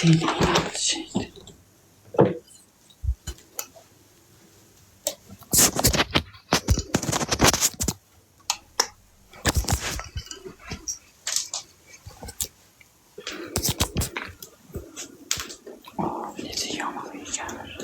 Değil ya şeydi. Nece yamalı gelir.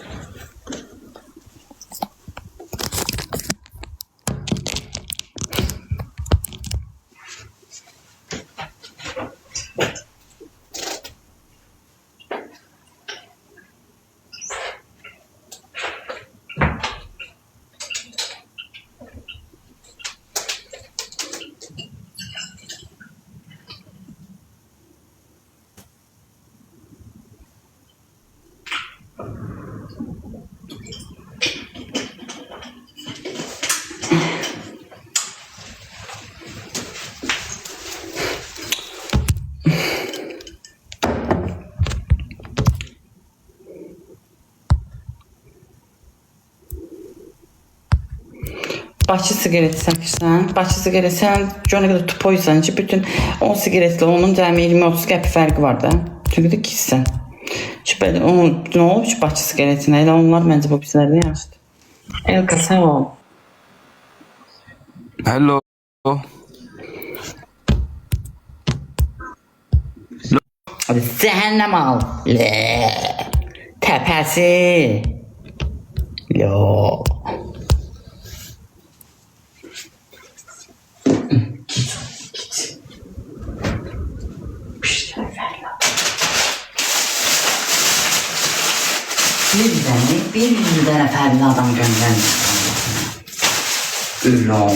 Bakı sigareti çəkirsən. Bakı sigareti sən görənə qədər tupoysan ki, bütün 10 sigaretlə onun cəmi 20-30 qəpik fərqi var da. Çünki də kissən. Şübhəli, onun nə olub ki, Bakı sigaretinə? Elə onlar məncə bu pislərdə yaxşıdır. Elka, sağ ol. Hello. Hadi cəhənnəm al. Təpəsi. Yo. Bir yüzden efendim adam göndermiş. Ürlom.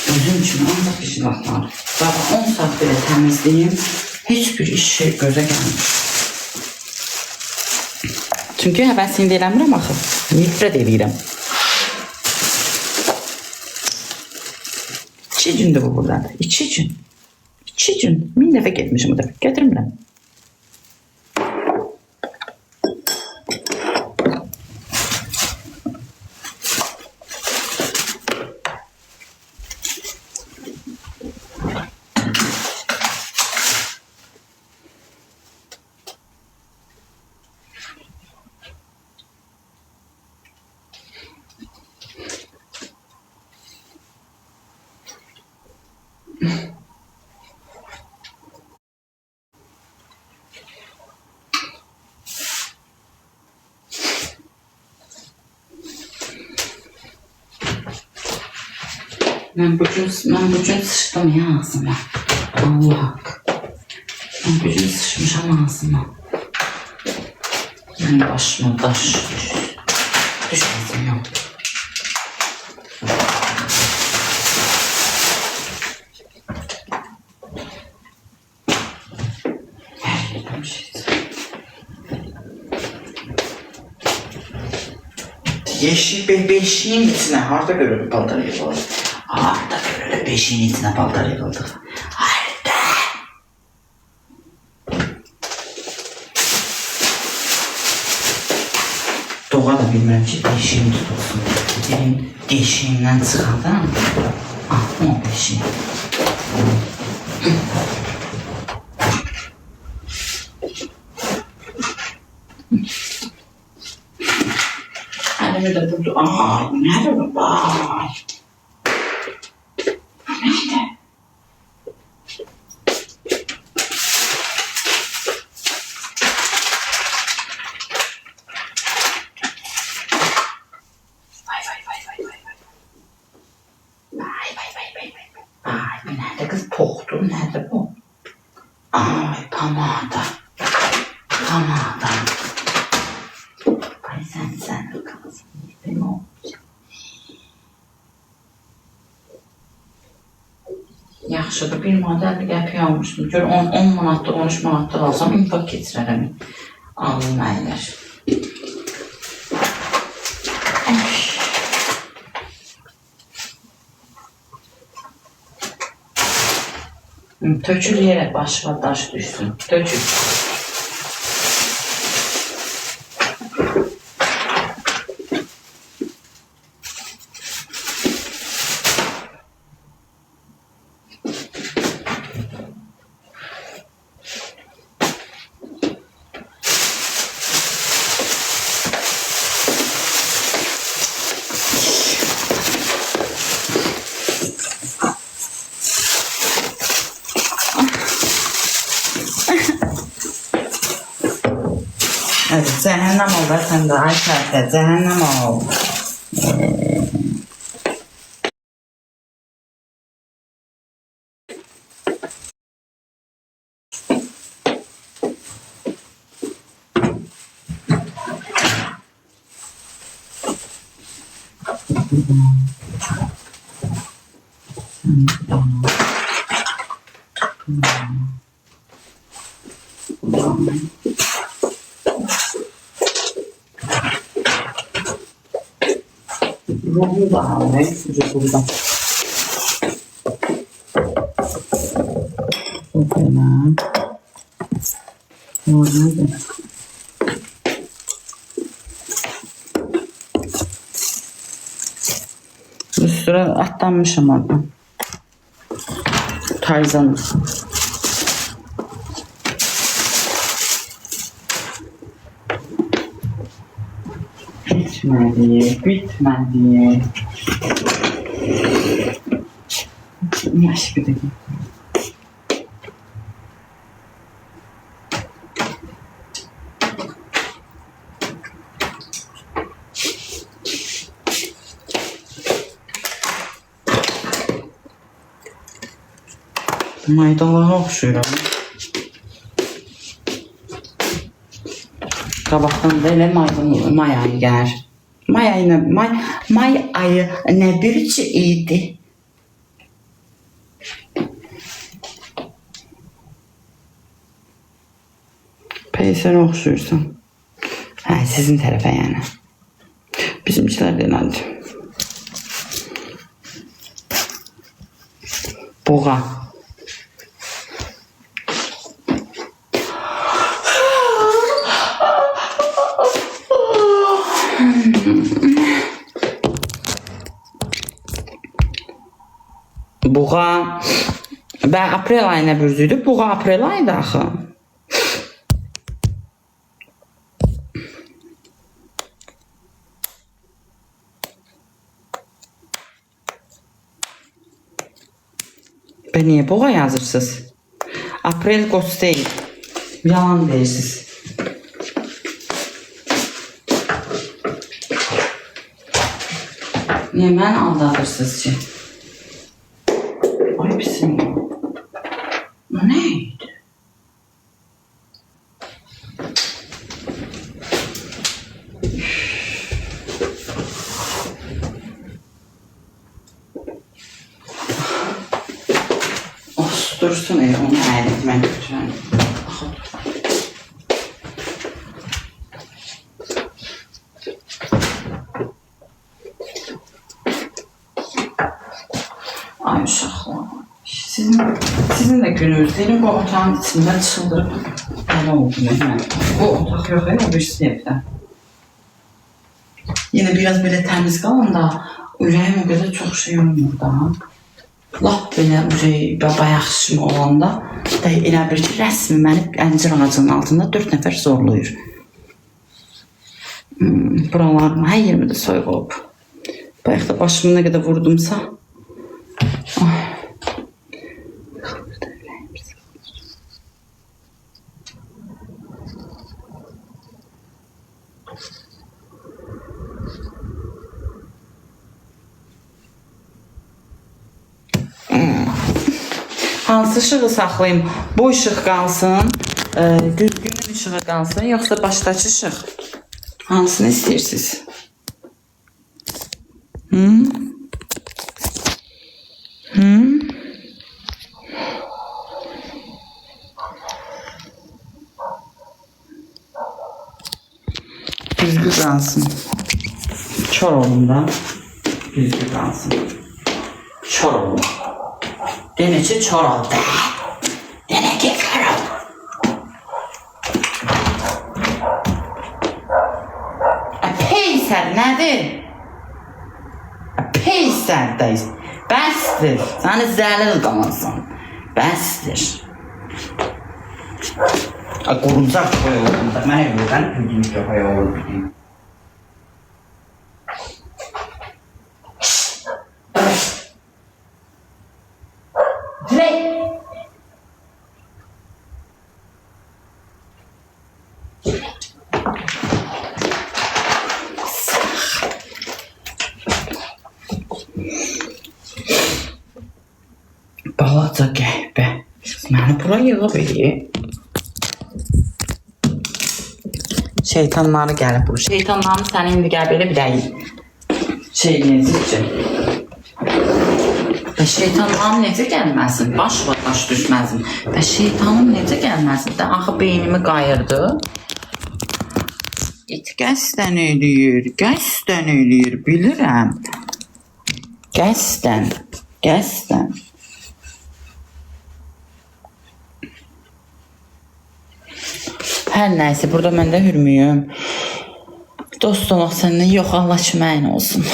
Özüm için ancak bir şey baklar. Baba 10 saat bile temizleyeyim. Hiçbir iş göze gelmiş. Çünkü ben seni eləmirəm axı. Nifrət edirəm. 2 gündür bu buradadır. 2 gün. 2 gün. 1000 dəfə getmişim bu dəfə. Gətirmirəm. Ben bugün sıçtım ya ağzıma. Allah. Ben bugün sıçmışam ağzıma. Ben başıma taş düşmesin yok. Her yerden bir şey. Yeşil beşiğin içine harda görülür paltar yapılır. Harda böyle beşiğin içine paltar yapıldı. Harda. Doğa da bilmirəm ki, deşiğim tutulsun. Benim deşiğimden çıxandan. Ah, o beşiğim. Elimi de buldu. Ay, nerede bu? Ay. Ay, nerede kız pohtu? Nerede bu? Ay, pamada. Ay, sen kalsın. Ne olacak? Yaxşıdır, bir model bir qəpiy almışdım. Gör 10 manatda, 13 manatda alsam infak keçirərəm. Alım əylər. Tökül yerə başıma daş düşsün. Tökül. Cəhənnəm ol və sən də, ay sərsə, cəhənnəm ol. Ruhum da alır, burada. Çok önemli. Orada. Bir süre atlanmışım oradan. Tarzan. Bitmedi. Yaş bir de. Maydalara oxşuyuram. Qabaqdan da elə may ayı gəlir. May ayı nə birçi idi. Peysərə oxşuyursan. Hə, sizin tərəfə yəni. Bizimkilər də elədir. Boğa. Buğa və aprel ayına bürüzüydü. Buğa aprel ayıydı axı. Və niyə buğa yazırsınız? Aprel qoç deyil. Yalan deyirsiniz. Niyə məni aldadırsınız ki? Ay pisin. O neydi? Dursun onu əyilib mən götürəm. Ay uşaqlar. Sizin də gününüz deyilin, bu otağın içində çıldırıb belə oldu. Bu otaq yox, o bir sinifdə. Yine biraz belə təmiz qalın da, ürəyim o qədər çox şey olmur da. Lap belə bayaq şişimi olanda elə bir ki, rəsmi məni əncir ağacının altında 4 nəfər zorlayır. Buralarım hər yerimi də soyuq olub. Bayaq da başımı nə qədər vurdumsa. Hansı ışığı saxlayayım? Bu ışıq qalsın, düzgün ışığı qalsın, yoxsa başdakı ışıq? Hansını istəyirsiniz? Düzgün qalsın. Kör olun da. Düzgün qalsın. Kör olun. Dene ki kör oldu. Dene ki kör oldu. Peysər nədir? Peysərdeyiz. Bəsdir. Səni zəlil qalansın. Bəsdir. Quruncaq qoy oğlum da. Mən evlədən bildiğim köpəyə olur bildiğim. Balaca qəhbə. Məni bura yığıb eləyir. Şeytanları gəlib bu. Şeytanlarını səni indi gəl belə biləyik. Necə? Və şeytanlarım necə gəlməsin? Baş düşməsin. Və şeytanım necə gəlməsin? Də axı beynimi qayırdı. Qəsdən eləyir, bilirəm. Qəsdən. Hər nəysə, burada mən də hürmüyüm. Dost olmaq səndən yox, Allah köməyin olsun.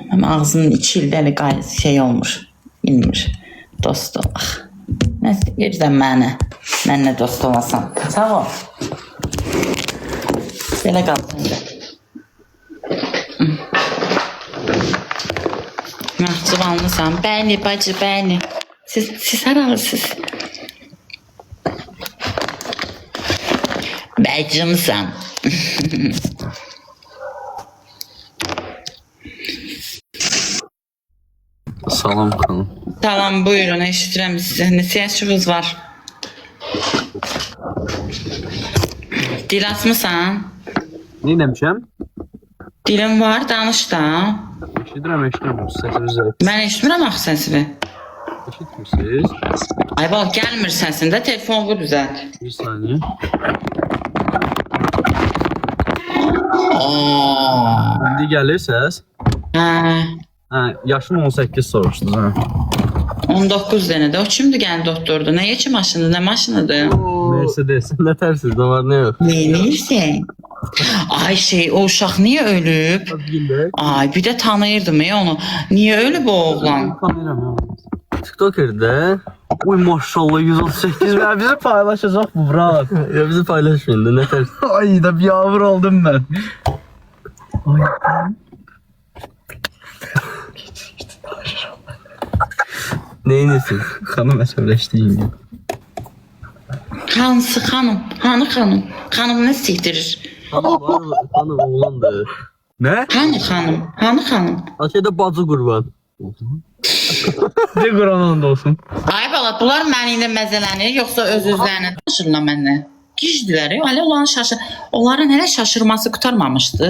Mənim ağzımın 2 ildə elə şey olmur, bilmir. Dost olmaq. Nəsə, yerdən mənlə dost olasan. Sağ ol. Belə qalsın da. Mahcubanlısan. Bəli, bacı, bəli. Siz haralısınız? Bacımsan. Salam xanım. Salam, buyurun, eşidirəm sizə. Neçə yaşınız var? Dil asmısan? Neyləmişəm? Dilim var, danış da. Eşidirəm. Səsiniz zəif. Mən eşitmirəm axı səsini. Eşitmirsiniz? Ay bal, gəlmir səsində, telefonu düzəlt. Bir saniyə. İndi gəlir səs. Yaşım 18 soruşdunuz, hə? 19 dənədə. O kimdir gəldi oturdu? Nə yeki maşındır, nə maşınıdır? Mercedes. Nə tərsiz, nə var, nə yox? Neyirsən? Ay o uşaq niyə ölüb? Ay bir də tanıyırdım ya onu. Niyə ölüb o oğlan? Tanıyıram ya. TikToker'də. Oy maşallah 138 və bizi paylaşacaq bu brat. Ya bizi paylaşmayın da, nə tərsiz? Ay da bir yavur oldum ben. Neyinisin? Hanım əsəbləşdiyim ya. Hansı xanım? Hanı xanım? Xanım nə sikdirir? Xanım oğlandır. Ne? Hanı xanım? Hanı xanım? Aşağıda bacı qurban. De Kur'an onda olsun. Ay bala, bunlar məni ilə məzələnir, yoxsa öz-özlərinə şaşırırlar mənlə? Gicdilər, hələ onların hələ şaşırması qutarmamışdı.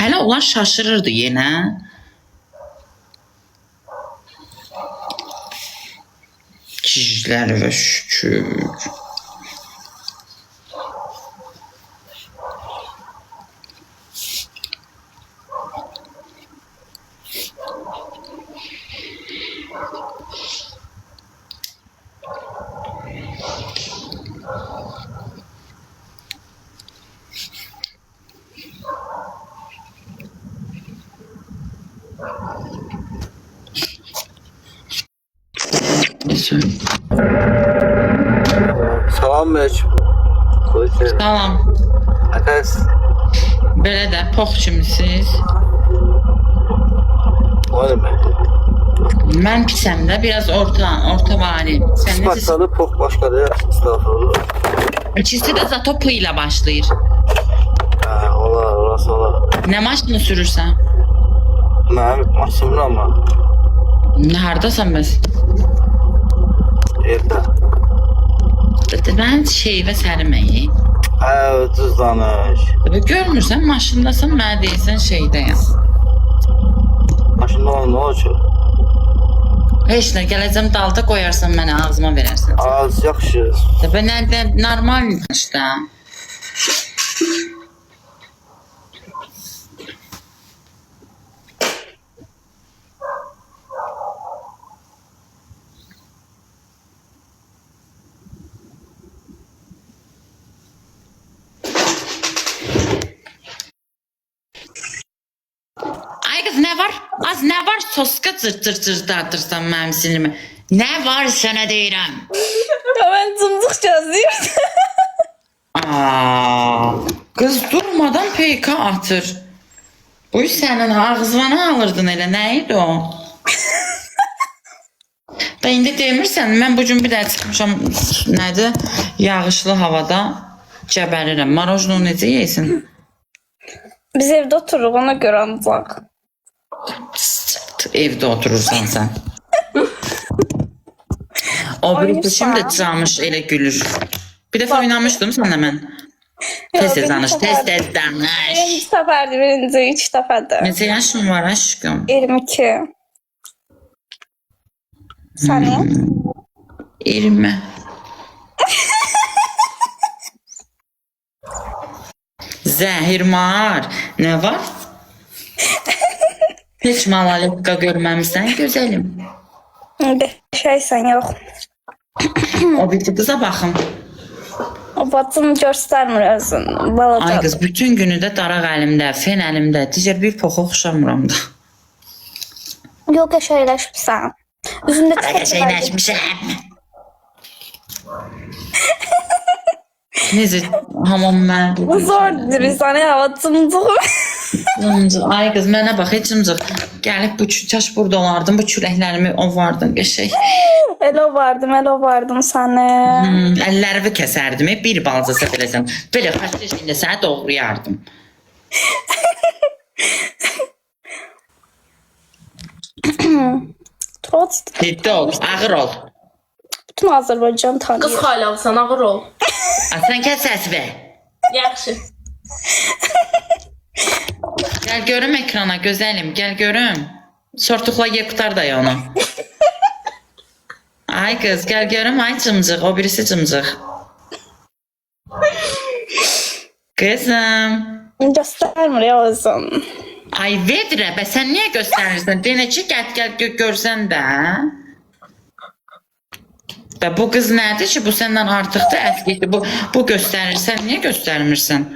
Hələ onlar şaşırırdı yenə. Gicdilər və şükür. Salam Mələk. Salam. Ətəs. Belə də pox kimisiz? O demək. Mən pisəm də, biraz orta varim. Sən necəsin? Başladı, pox başladı. Estağfurullah. İkisi də zato P ilə başlayır. Olar, orası olar. Nə maşını sürürsən? Mənim maşınım amma. Hardasan bəs? Evdə. Mən şeyvə səriməyi. Düz danış. Görmürsən, maşındasan, mənə deyirsən şeydəyəm. Maşında olan nə olur ki? Heç nə, gələcəm dalda qoyarsan mənə, ağzıma verərsən. Az, yaxşı. Təbə nədə, normal işte. Ay kız ne var? Az ne var? Soska cır dağıtırsan mənim sinirimi. Ne var sana deyirəm? Ben cımcıq gözləyirdim. Kız durmadan PK atır. Bu senin ağzına alırdın elə, nə idi o? Ben indi demirsən, mən bugün bir də çıxmışam, nədir? Yağışlı havada gəbərirəm. Marojno necə yeysin? Biz evdə otururuq, ona görə ancaq. Evdə oturursan sən. O bir Oynayırsan. şimdi çalmış elə gülür. Bir dəfə oynamışdım sənlə mən. Tez benim danış, tez seferdim. danış. Birinci seferdi, birinci 3 defədir. Neçə yaşın var aşkım? 22. Senin? 20. Zəhirmar. Nə var? Heç malalikka görməmisən gözəlim. Şeysən yox. O bir qıza baxın. O bacım göstərmir özünü. Ay Balacadır. qız bütün günü də daraq əlimdə, fen əlimdə. Digər bir poxa oxşamıram da. Yox, qəşəngləşibsən. Üzündə Qəşəngləşmişəm. Necə hamam mən. Bu zordur, sənə havacımcıq. Cımcıq. Ay qız mənə bax, heç cımcıq. Gəlib bu çaş burada olardım, bu çürəklərimi ovardın qəşəng. Elə vardım səni. Əllərimi kəsərdim, bir balcası beləsən. Belə xəstəşində səni doğrayardım. Trots. Ciddi ol, ağır ol. Bütün Azərbaycan Qız tanıyır. xalavsan, ağır ol. Sən kəs səsi. Yaxşı. Gəl görüm ekrana gözəlim, gəl görüm. Sortuqla ye qutar da onu. Ay qız, gəl görüm, ay cımcıq, o birisi cımcıq. Qızım. Göstərmir ya özün. Ay Vedrə, bə sən niyə göstərirsən? Denəcə gəl görsən də. Və bu qız nədir ki, bu səndən artıqdır, əfqdir. Bu göstərir, sən niyə göstərmirsən?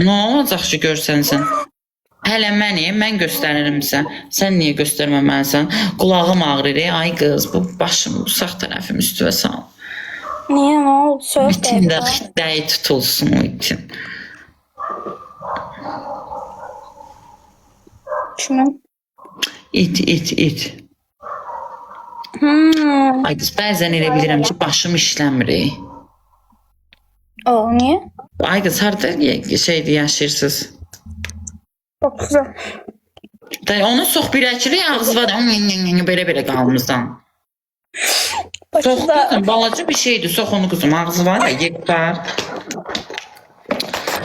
Nə olacaq ki, görsənsən? Hələ mən göstəririmsə, sən niyə göstərməməlisən? Qulağım ağrır, ay qız, bu başım, bu sağ tərəfim üstüvə sal. Niyə, nə oldu? Söz İçində xidəyi tutulsun o itin. Kimin? İt. Ay qız, bəzən elə bilirəm ki, başım işləmir. O, niyə? Ay qız, harada yaşayırsınız? Çok güzel. Onu sox bir əkirik, ağzı var, belə qalmızdan. Sox Başında qızım, balaca bir şeydir, sox onu qızım, ağzı var, ye qutar.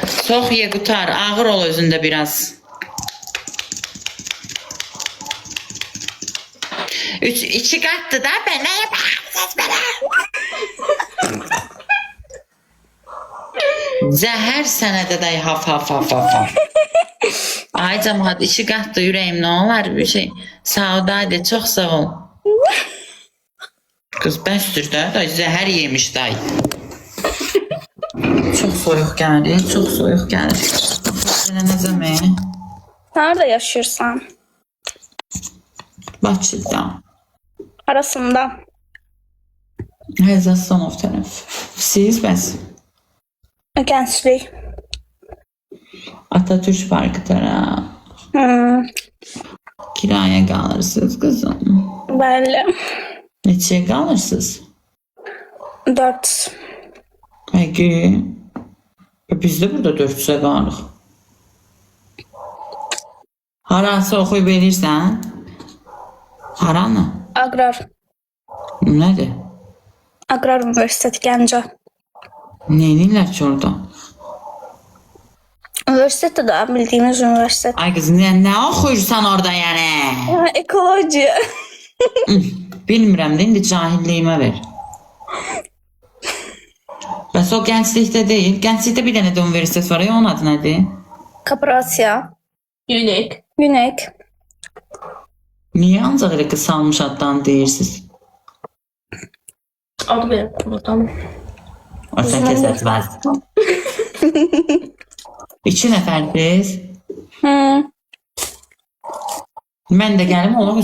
Sox ye qutar, ağır ol özündə biraz. İçi qatdı da, ben nə yapayım, belə. Zəhər sənədə də haf. Ay cəmaat, içi qatdı ürəyim, nə olar bir şey. Saudaydı, çox sağ ol. Qız bəsdir də, zəhər yemiş day. Çox soyuq gəlir, çox soyuq gəlir. Sənə nə zəmək? nerede yaşıyorsan? Bakıda. Arasında. Həzəstanov tərəf. Siz bəs? Gençlik. Atatürk Parkı tərəf. Kiraya qalırsınız qızım. Belli. Neçəyə qalırsınız? 4. Peki. Biz də burada 400'ə qalırıq. Harası oxuyub verirsən? Haranı? Agrar. Nədir? Agrar Üniversiteti Gəncə. Ne edirlər ki orada? Üniversitede de bildiğimiz üniversite. Ay qız, nə oxuyursan orada yəni? Ekoloji. Bilmirəm də, indi cahilliyimə ver. Bəs o gənclikdə deyil. Gənclikdə bir dənə də universitet var ya, onun adı nədir? Kaprasya. Unik. Günek. Niyə ancaq elə qısalmış addan deyirsiniz? Adı verin buradan. O sən kəsətməz. 2 nəfərsiz. Hı. Mən də gəlim, olur